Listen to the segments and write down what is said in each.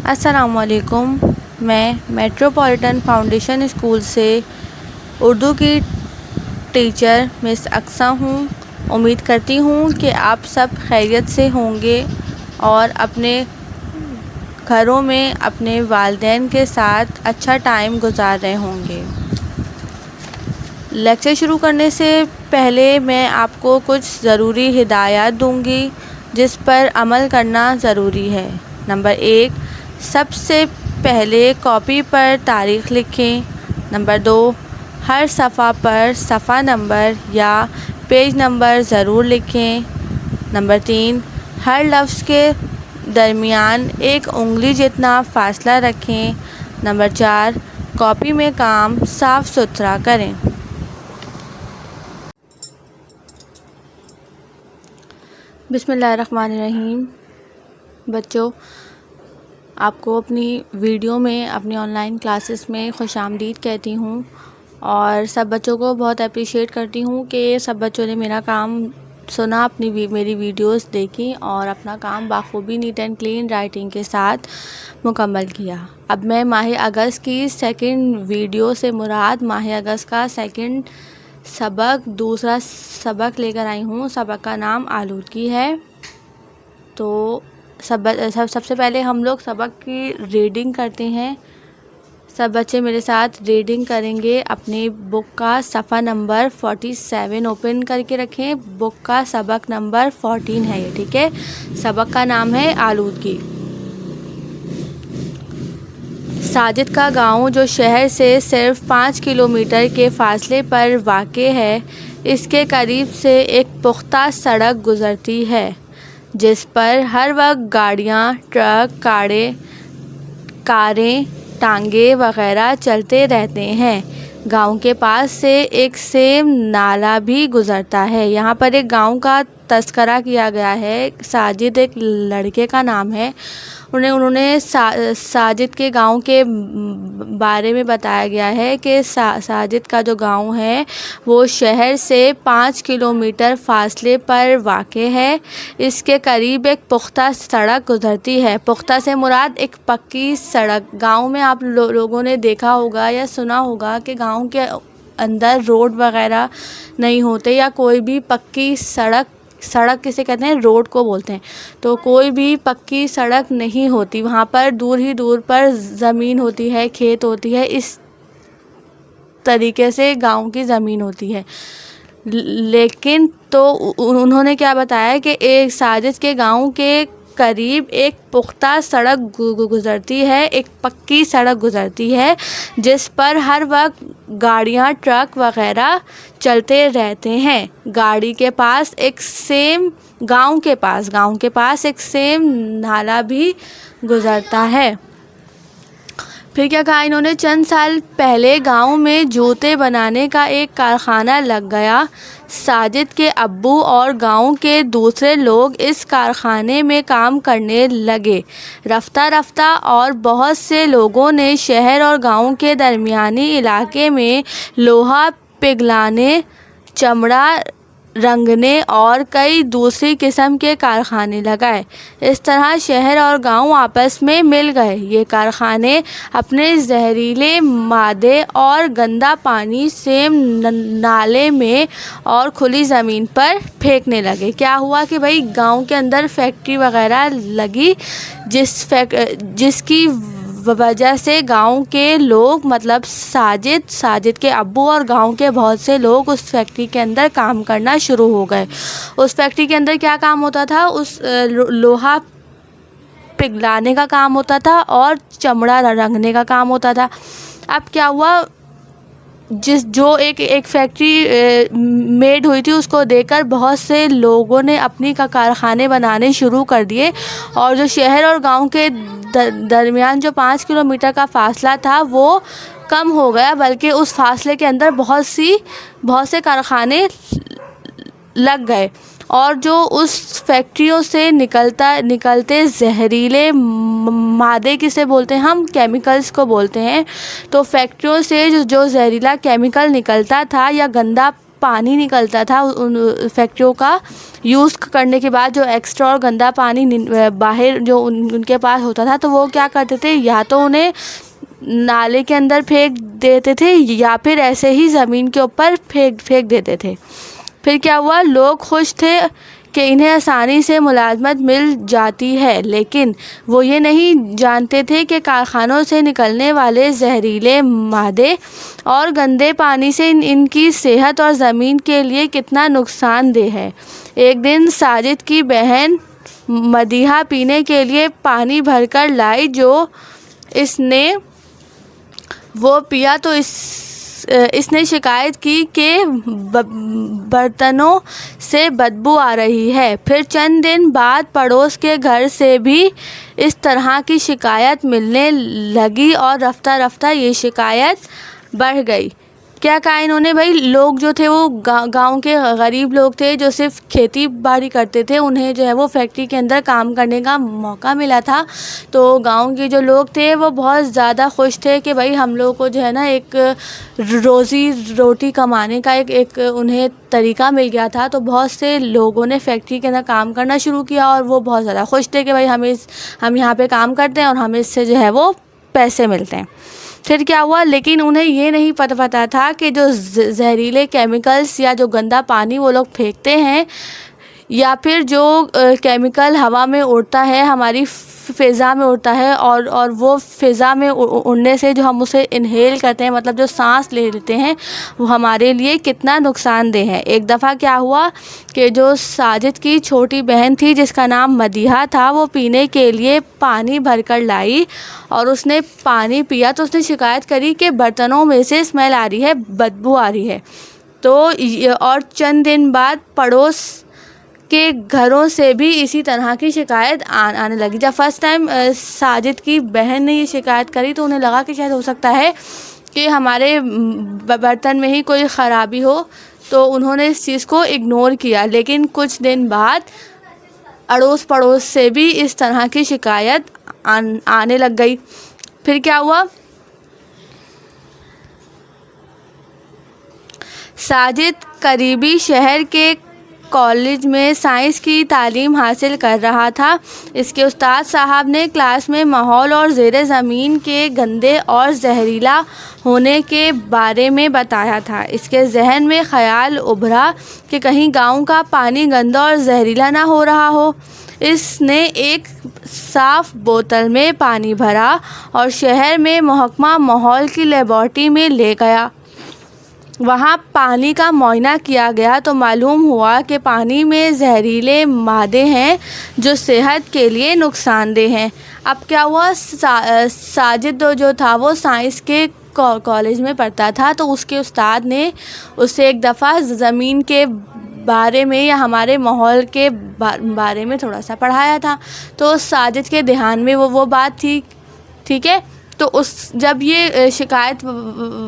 अस्सलामुअलैकुम। मैं metropolitan foundation school से उर्दू की टीचर मिस अक्सा हूँ। उम्मीद करती हूँ कि आप सब खैरियत से होंगे और अपने घरों में अपने वालिदैन के साथ अच्छा टाइम गुजार रहे होंगे। लेक्चर शुरू करने से पहले मैं आपको कुछ ज़रूरी हिदायत दूँगी जिस पर अमल करना ज़रूरी है। नंबर 1, सबसे पहले कॉपी पर तारीख़ लिखें। नंबर 2, हर सफ़ा पर सफ़ा नंबर या पेज नंबर ज़रूर लिखें। नंबर 3, हर लफ्ज़ के दरमियान एक उंगली जितना फ़ासला रखें। नंबर 4, कॉपी में काम साफ़ सुथरा करें। बिस्मिल्लाहिर्रहमानिर्रहीम। बच्चों, आपको अपनी वीडियो में अपनी ऑनलाइन क्लासेस में खुशामदीद कहती हूँ और सब बच्चों को बहुत अप्रिशिएट करती हूँ कि सब बच्चों ने मेरा काम सुना, मेरी वीडियोस देखी और अपना काम बाखूबी नीट एंड क्लीन राइटिंग के साथ मुकम्मल किया। अब मैं माह अगस्त की सेकंड वीडियो से मुराद माह अगस्त का सेकंड सबक, दूसरा सबक लेकर आई हूँ। सबक का नाम आलूदगी है। तो सबसे पहले हम लोग सबक की रीडिंग करते हैं। सब बच्चे मेरे साथ रीडिंग करेंगे। अपनी बुक का सफ़ा नंबर 47 ओपन करके रखें। बुक का सबक नंबर 14 है ये, ठीक है। सबक का नाम है आलूदगी। साजिद का गांव, जो शहर से सिर्फ 5 किलोमीटर के फासले पर वाक़े है, इसके करीब से एक पुख्ता सड़क गुज़रती है जिस पर हर वक्त गाड़ियाँ, ट्रक, कारें, टांगे वग़ैरह चलते रहते हैं। गांव के पास से एक सेम नाला भी गुज़रता है। यहाँ पर एक गांव का तस्करा किया गया है। साजिद एक लड़के का नाम है। उन्होंने साजिद के गांव के बारे में बताया गया है कि साजिद का जो गांव है वो शहर से 5 किलोमीटर फासले पर वाक़े है। इसके करीब एक पुख्ता सड़क गुज़रती है। पुख्ता से मुराद एक पक्की सड़क। गांव में आप लोगों ने देखा होगा या सुना होगा कि गांव के अंदर रोड वगैरह नहीं होते या कोई भी पक्की सड़क किसे कहते हैं, रोड को बोलते हैं। तो कोई भी पक्की सड़क नहीं होती। वहाँ पर दूर ही दूर पर ज़मीन होती है, खेत होती है। इस तरीके से गांव की ज़मीन होती है। लेकिन तो उन्होंने क्या बताया कि एक साजिद के गांव के करीब एक पुख्ता सड़क गुज़रती है, एक पक्की सड़क गुज़रती है जिस पर हर वक्त गाड़ियाँ, ट्रक वग़ैरह चलते रहते हैं। गांव के पास एक सेम नाला भी गुज़रता है। फिर क्या कहा इन्होंने, चंद साल पहले गांव में जूते बनाने का एक कारखाना लग गया। साजिद के अब्बू और गांव के दूसरे लोग इस कारखाने में काम करने लगे। रफ्ता रफ्ता और बहुत से लोगों ने शहर और गांव के दरमियानी इलाके में लोहा पिघलाने, चमड़ा रंगने और कई दूसरी किस्म के कारखाने लगाए। इस तरह शहर और गांव आपस में मिल गए। ये कारखाने अपने जहरीले मादे और गंदा पानी सेम नाले में और खुली ज़मीन पर फेंकने लगे। क्या हुआ कि भाई गांव के अंदर फैक्ट्री वगैरह लगी जिसकी वजह से गांव के लोग, मतलब साजिद के अब्बू और गांव के बहुत से लोग उस फैक्ट्री के अंदर काम करना शुरू हो गए। उस फैक्ट्री के अंदर क्या काम होता था, उस लोहा पिघलाने का काम होता था और चमड़ा रंगने का काम होता था। अब क्या हुआ, जो एक फैक्ट्री मेड हुई थी उसको देखकर बहुत से लोगों ने अपनी कारखाने बनाने शुरू कर दिए और जो शहर और गांव के दरमियान जो 5 किलोमीटर का फासला था वो कम हो गया, बल्कि उस फासले के अंदर बहुत से कारखाने लग गए। और जो उस फैक्ट्रियों से निकलते जहरीले मादे किसे बोलते हैं, हम केमिकल्स को बोलते हैं। तो फैक्ट्रियों से जो जहरीला केमिकल निकलता था या गंदा पानी निकलता था उन फैक्ट्रियों का यूज़ करने के बाद, जो एक्स्ट्रा और गंदा पानी बाहर जो उनके पास होता था, तो वो क्या करते थे, या तो उन्हें नाले के अंदर फेंक देते थे या फिर ऐसे ही ज़मीन के ऊपर फेंक देते थे। फिर क्या हुआ, लोग खुश थे कि इन्हें आसानी से मुलाजमत मिल जाती है, लेकिन वो ये नहीं जानते थे कि कारखानों से निकलने वाले जहरीले मादे और गंदे पानी से इनकी सेहत और ज़मीन के लिए कितना नुकसानदेह है। एक दिन साजिद की बहन मदीहा पीने के लिए पानी भरकर लाई, जो इसने वो पिया तो इसने शिकायत की कि बर्तनों से बदबू आ रही है। फिर चंद दिन बाद पड़ोस के घर से भी इस तरह की शिकायत मिलने लगी और रफ्ता रफ्ता ये शिकायत बढ़ गई। क्या कहा इन्होंने भाई, लोग जो थे वो गांव के गरीब लोग थे जो सिर्फ खेती बाड़ी करते थे, उन्हें जो है वो फैक्ट्री के अंदर काम करने का मौका मिला था। तो गांव के जो लोग थे वो बहुत ज़्यादा खुश थे कि भाई हम लोग को जो है ना एक रोज़ी रोटी कमाने का एक उन्हें तरीका मिल गया था। तो बहुत से लोगों ने फैक्ट्री के अंदर काम करना शुरू किया और वो बहुत ज़्यादा खुश थे कि भाई हम यहाँ पे काम करते हैं और हमें इससे जो है वो पैसे मिलते हैं। फिर क्या हुआ, लेकिन उन्हें ये नहीं पता था कि जो जहरीले केमिकल्स या जो गंदा पानी वो लोग फेंकते हैं या फिर जो केमिकल हवा में उड़ता है, हमारी फ़िज़ा में उड़ता है और वो फ़िज़ा में उड़ने से जो हम उसे इनहेल करते हैं, मतलब जो सांस ले लेते हैं, वो हमारे लिए कितना नुकसानदेह है। एक दफ़ा क्या हुआ कि जो साजिद की छोटी बहन थी जिसका नाम मदीहा था, वो पीने के लिए पानी भरकर लाई और उसने पानी पिया तो उसने शिकायत करी कि बर्तनों में से स्मेल आ रही है, बदबू आ रही है। तो और चंद दिन बाद पड़ोस के घरों से भी इसी तरह की शिकायत आने लगी। जब फर्स्ट टाइम साजिद की बहन ने ये शिकायत करी तो उन्हें लगा कि शायद हो सकता है कि हमारे बर्तन में ही कोई ख़राबी हो, तो उन्होंने इस चीज़ को इग्नोर किया। लेकिन कुछ दिन बाद अड़ोस पड़ोस से भी इस तरह की शिकायत आने लग गई। फिर क्या हुआ, साजिद करीबी शहर के कॉलेज में साइंस की तालीम हासिल कर रहा था। इसके उस्ताद साहब ने क्लास में माहौल और ज़ेरे ज़मीन के गंदे और जहरीला होने के बारे में बताया था। इसके जहन में ख़याल उभरा कि कहीं गांव का पानी गंदा और जहरीला ना हो रहा हो। इसने एक साफ़ बोतल में पानी भरा और शहर में महकमा माहौल की लेबॉर्ट्री में ले गया। वहाँ पानी का मुआयना किया गया तो मालूम हुआ कि पानी में जहरीले मादे हैं जो सेहत के लिए नुकसानदेह हैं। अब क्या हुआ, साजिद जो था वो साइंस के कॉलेज में पढ़ता था, तो उसके उस्ताद ने उसे एक दफ़ा ज़मीन के बारे में या हमारे माहौल के बारे में थोड़ा सा पढ़ाया था। तो साजिद के ध्यान में वो बात थी, ठीक है। तो जब ये शिकायत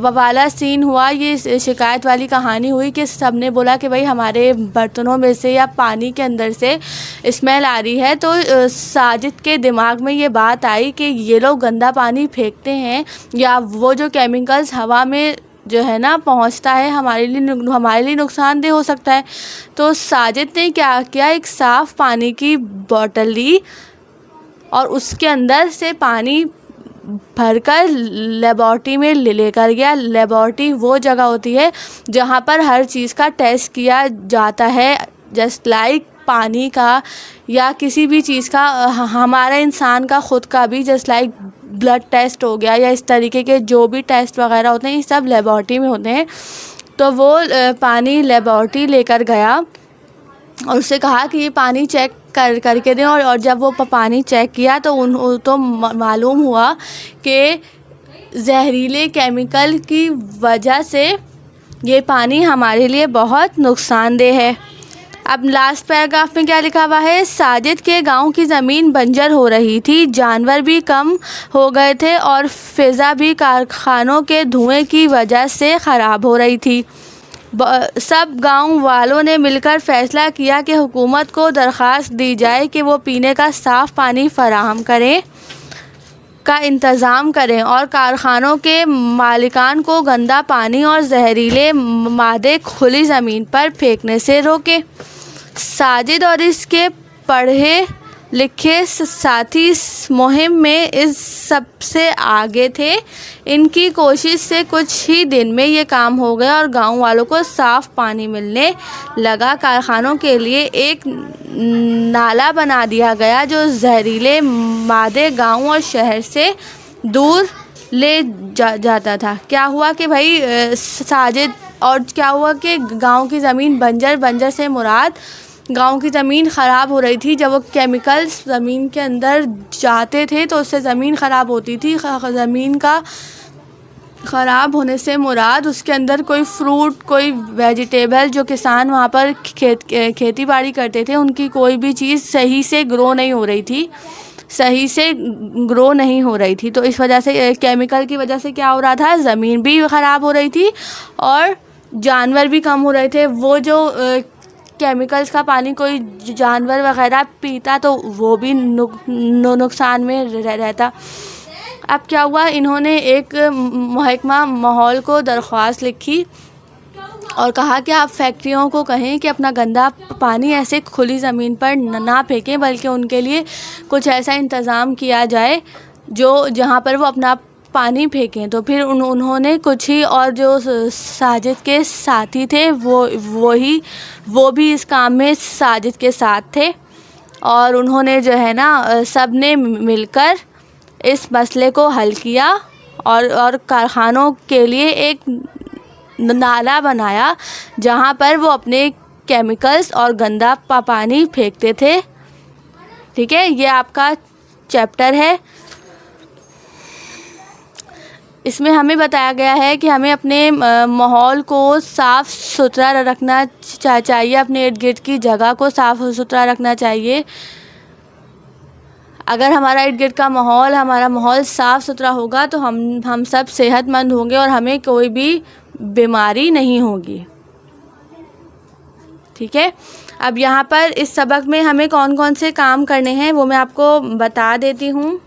वाला सीन हुआ, ये शिकायत वाली कहानी हुई कि सब ने बोला कि भाई हमारे बर्तनों में से या पानी के अंदर से स्मेल आ रही है, तो साजिद के दिमाग में ये बात आई कि ये लोग गंदा पानी फेंकते हैं या वो जो केमिकल्स हवा में जो है ना पहुंचता है हमारे लिए नुकसानदेह हो सकता है। तो साजिद ने क्या किया, एक साफ़ पानी की बोतल ली और उसके अंदर से पानी भरकर लेबॉर्ट्री में लेकर गया। लेबॉर्ट्री वो जगह होती है जहाँ पर हर चीज़ का टेस्ट किया जाता है, जस्ट लाइक पानी का या किसी भी चीज़ का, हमारा इंसान का ख़ुद का भी, जस्ट लाइक ब्लड टेस्ट हो गया या इस तरीके के जो भी टेस्ट वगैरह होते हैं, ये सब लेबॉर्ट्री में होते हैं। तो वो पानी लेबॉर्ट्री लेकर गया और उससे कहा कि ये पानी चेक करके दें। और जब वो पानी चेक किया तो मालूम हुआ कि जहरीले केमिकल की वजह से ये पानी हमारे लिए बहुत नुकसानदेह है। अब लास्ट पैराग्राफ में क्या लिखा हुआ है, साजिद के गांव की ज़मीन बंजर हो रही थी, जानवर भी कम हो गए थे और फ़िज़ा भी कारखानों के धुएं की वजह से ख़राब हो रही थी। सब गांव वालों ने मिलकर फ़ैसला किया कि हुकूमत को दरख्वास्त दी जाए कि वो पीने का साफ़ पानी फ़राहम करें। का इंतज़ाम करें और कारखानों के मालिकान को गंदा पानी और जहरीले मादे खुली ज़मीन पर फेंकने से रोकें। साजिद और इसके पढ़े लिखे साथी इस मुहिम में इस सबसे आगे थे। इनकी कोशिश से कुछ ही दिन में ये काम हो गया और गांव वालों को साफ़ पानी मिलने लगा। कारखानों के लिए एक नाला बना दिया गया जो जहरीले मादे गांव और शहर से दूर ले जाता था। क्या हुआ कि भाई साजिद और क्या हुआ कि गांव की ज़मीन बंजर से मुराद गांव की ज़मीन ख़राब हो रही थी। जब वो केमिकल्स ज़मीन के अंदर जाते थे तो उससे ज़मीन ख़राब होती थी। ज़मीन का ख़राब होने से मुराद उसके अंदर कोई फ्रूट, कोई वेजिटेबल जो किसान वहाँ पर खेती बाड़ी करते थे उनकी कोई भी चीज़ सही से ग्रो नहीं हो रही थी। तो इस वजह से केमिकल की वजह से क्या हो रहा था, ज़मीन भी ख़राब हो रही थी और जानवर भी कम हो रहे थे। वो जो केमिकल्स का पानी कोई जानवर वगैरह पीता तो वो भी नुकसान में रहता। अब क्या हुआ, इन्होंने एक महकमा माहौल को दरख्वास्त लिखी और कहा कि आप फैक्ट्रियों को कहें कि अपना गंदा पानी ऐसे खुली ज़मीन पर ना फेंकें, बल्कि उनके लिए कुछ ऐसा इंतज़ाम किया जाए जो जहाँ पर वो अपना पानी फेंकें। तो फिर उन्होंने कुछ ही और जो साजिद के साथी थे वो भी इस काम में साजिद के साथ थे और उन्होंने जो है ना सब ने मिलकर इस मसले को हल किया और कारखानों के लिए एक नाला बनाया जहाँ पर वो अपने केमिकल्स और गंदा पानी फेंकते थे। ठीक है, ये आपका चैप्टर है। इसमें हमें बताया गया है कि हमें अपने माहौल को साफ़ सुथरा रखना चाहिए, अपने इर्द गिर्द की जगह को साफ़ सुथरा रखना चाहिए। अगर हमारा इर्द गिर्द का माहौल, हमारा माहौल साफ़ सुथरा होगा तो हम सब सेहतमंद होंगे और हमें कोई भी बीमारी नहीं होगी। ठीक है, अब यहाँ पर इस सबक में हमें कौन कौन से काम करने हैं वो मैं आपको बता देती हूँ।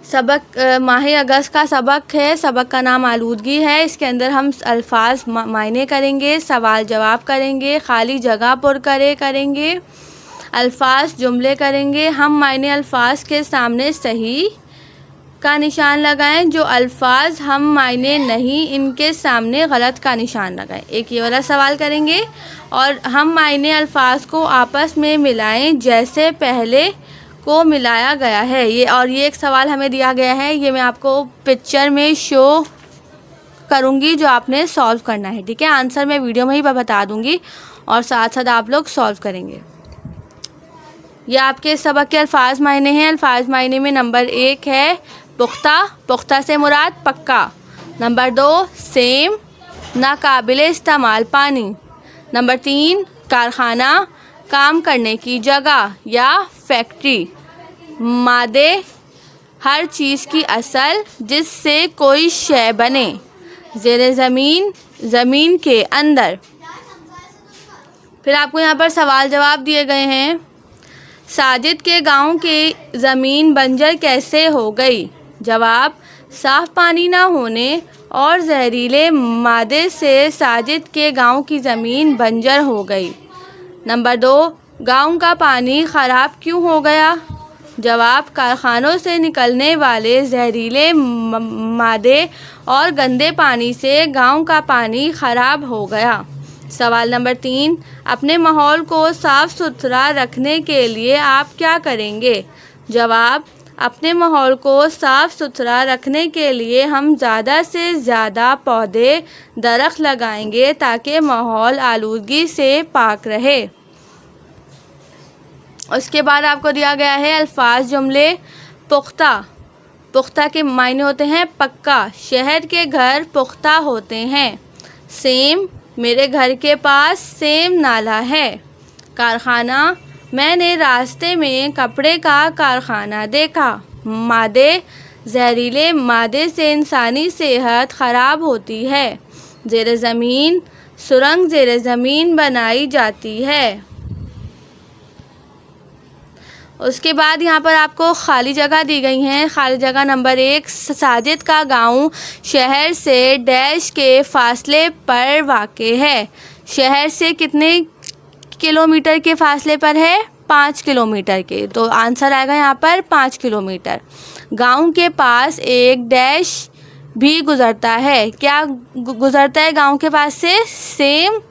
सबक माह अगस्त का सबक है। सबक का नाम आलूदगी है। इसके अंदर हम अल्फाज मायने करेंगे, सवाल जवाब करेंगे, खाली जगह पुर करेंगे, अल्फाज जुमले करेंगे। हम मायने अल्फाज के सामने सही का निशान लगाएं। जो अल्फाज हम मायने नहीं इनके सामने गलत का निशान लगाएं। एक ये वाला सवाल करेंगे और हम मायने अल्फाज को आपस में मिलाएं जैसे पहले को मिलाया गया है। ये एक सवाल हमें दिया गया है, ये मैं आपको पिक्चर में शो करूँगी जो आपने सॉल्व करना है। ठीक है, आंसर मैं वीडियो में ही बता दूँगी और साथ साथ आप लोग सॉल्व करेंगे। ये आपके सबक के अल्फाज मायने हैं। अल्फाज मायने में नंबर 1 है पुख्ता, पुख्ता से मुराद पक्का। नंबर 2 सेम, नाकाबिले इस्तेमाल पानी। नंबर 3 कारखाना, काम करने की जगह या फैक्ट्री। मादे, हर चीज़ की असल जिससे कोई शय बने। ज़ेरे ज़मीन, ज़मीन के अंदर। फिर आपको यहाँ पर सवाल जवाब दिए गए हैं। साजिद के गांव की ज़मीन बंजर कैसे हो गई? जवाब, साफ़ पानी ना होने और जहरीले मादे से साजिद के गांव की ज़मीन बंजर हो गई। नंबर 2 गांव का पानी ख़राब क्यों हो गया? जवाब, कारखानों से निकलने वाले जहरीले मादे और गंदे पानी से गांव का पानी ख़राब हो गया। सवाल नंबर 3 अपने माहौल को साफ़ सुथरा रखने के लिए आप क्या करेंगे? जवाब, अपने माहौल को साफ़ सुथरा रखने के लिए हम ज़्यादा से ज़्यादा पौधे दरख्त लगाएंगे ताकि माहौल आलूदगी से पाक रहे। उसके बाद आपको दिया गया है अल्फाज जुमले। पुख्ता, पुख्ता के मायने होते हैं पक्का। शहर के घर पुख्ता होते हैं। सेम, मेरे घर के पास सेम नाला है। कारखाना, मैंने रास्ते में कपड़े का कारखाना देखा। मादे, जहरीले मादे से इंसानी सेहत ख़राब होती है। ज़ेरे ज़मीन, सुरंग ज़ेरे ज़मीन बनाई जाती है। उसके बाद यहाँ पर आपको खाली जगह दी गई हैं। खाली जगह नंबर 1, साजिद का गांव शहर से डैश के फासले पर वाक़ है। शहर से कितने किलोमीटर के फासले पर है? 5 किलोमीटर के। तो आंसर आएगा यहाँ पर 5 किलोमीटर। गांव के पास एक डैश भी गुज़रता है। क्या गुज़रता है गांव के पास से? सेम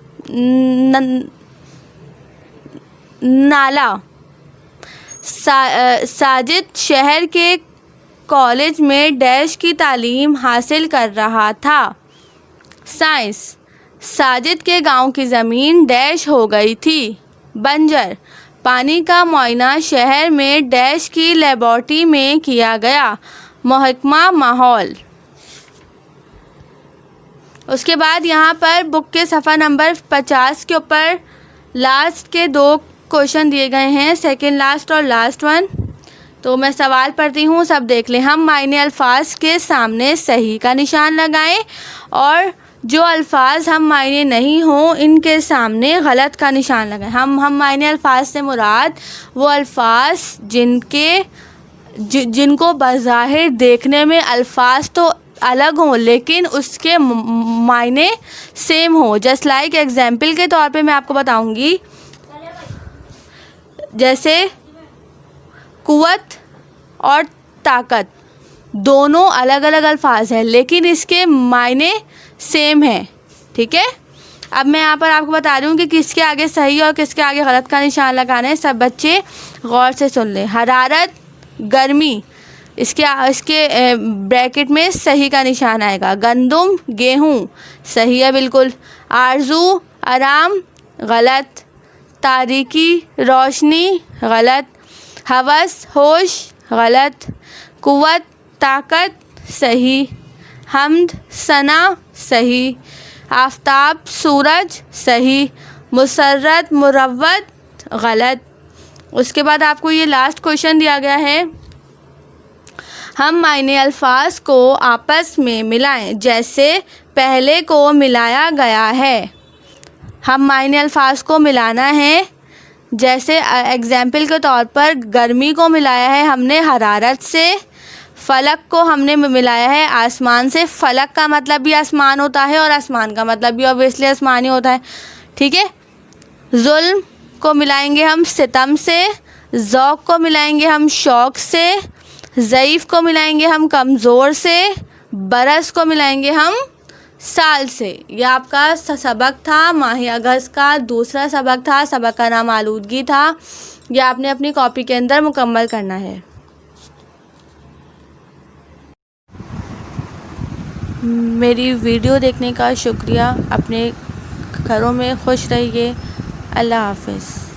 नाला। साजिद शहर के कॉलेज में डैश की तालीम हासिल कर रहा था। साइंस। साजिद के गांव की ज़मीन डैश हो गई थी, बंजर। पानी का मुआयना शहर में डैश की लेबॉर्ट्री में किया गया, महकमा माहौल। उसके बाद यहाँ पर बुक के सफ़ा नंबर 50 के ऊपर लास्ट के 2 क्वेश्चन दिए गए हैं, सेकंड लास्ट और लास्ट वन। तो मैं सवाल पढ़ती हूँ, सब देख लें। हम मायने अल्फाज के सामने सही का निशान लगाएं और जो अल्फाज हम मायने नहीं हों इनके सामने गलत का निशान लगाएं। हम मायने अल्फाज से मुराद वो अल्फाज जिनको बज़ाहिर देखने में अल्फाज तो अलग हों लेकिन उसके मायने सेम हो। जस्ट लाइक एग्जाम्पल के तौर पे मैं आपको बताऊंगी, जैसे कुव्वत और ताकत दोनों अलग अलग अल्फाज हैं लेकिन इसके मायने सेम हैं, ठीक है। अब मैं यहाँ पर आपको बता रही हूँ कि किसके आगे सही और किसके आगे गलत का निशान लगाना है। सब बच्चे गौर से सुन लें। हरारत, गर्मी, इसके ब्रैकेट में सही का निशान आएगा। गंदुम, गेहूँ, सही है बिल्कुल। आरजू, आराम, गलत। तारीकी, रोशनी, गलत। हवस, होश, गलत। कुव्वत, ताकत, सही। हम्द, सना, सही। आफताब, सूरज, सही। मुसर्रत, मुरव्वत, गलत। उसके बाद आपको ये लास्ट क्वेश्चन दिया गया है, हम मायने अल्फाज को आपस में मिलाएं जैसे पहले को मिलाया गया है। हम मायने अल्फाज को मिलाना है, जैसे एग्जाम्पल के तौर पर गर्मी को मिलाया है हमने हरारत से, फ़लक को हमने मिलाया है आसमान से। फ़लक का मतलब भी आसमान होता है और आसमान का मतलब भी ऑब्वियसली आसमान ही होता है, ठीक है। जुल्म को मिलाएंगे हम सितम से, ज़ौक़ को मिलाएंगे हम शौक़ से, ज़ईफ़ को मिलाएंगे हम कमज़ोर से, बरस को मिलाएंगे हम साल से। यह आपका सबक था माह अगस्त का, दूसरा सबक था। सबक का नाम आलूदगी था। यह आपने अपनी कॉपी के अंदर मुकम्मल करना है। मेरी वीडियो देखने का शुक्रिया। अपने घरों में खुश रहिए। अल्लाह हाफ़िज़।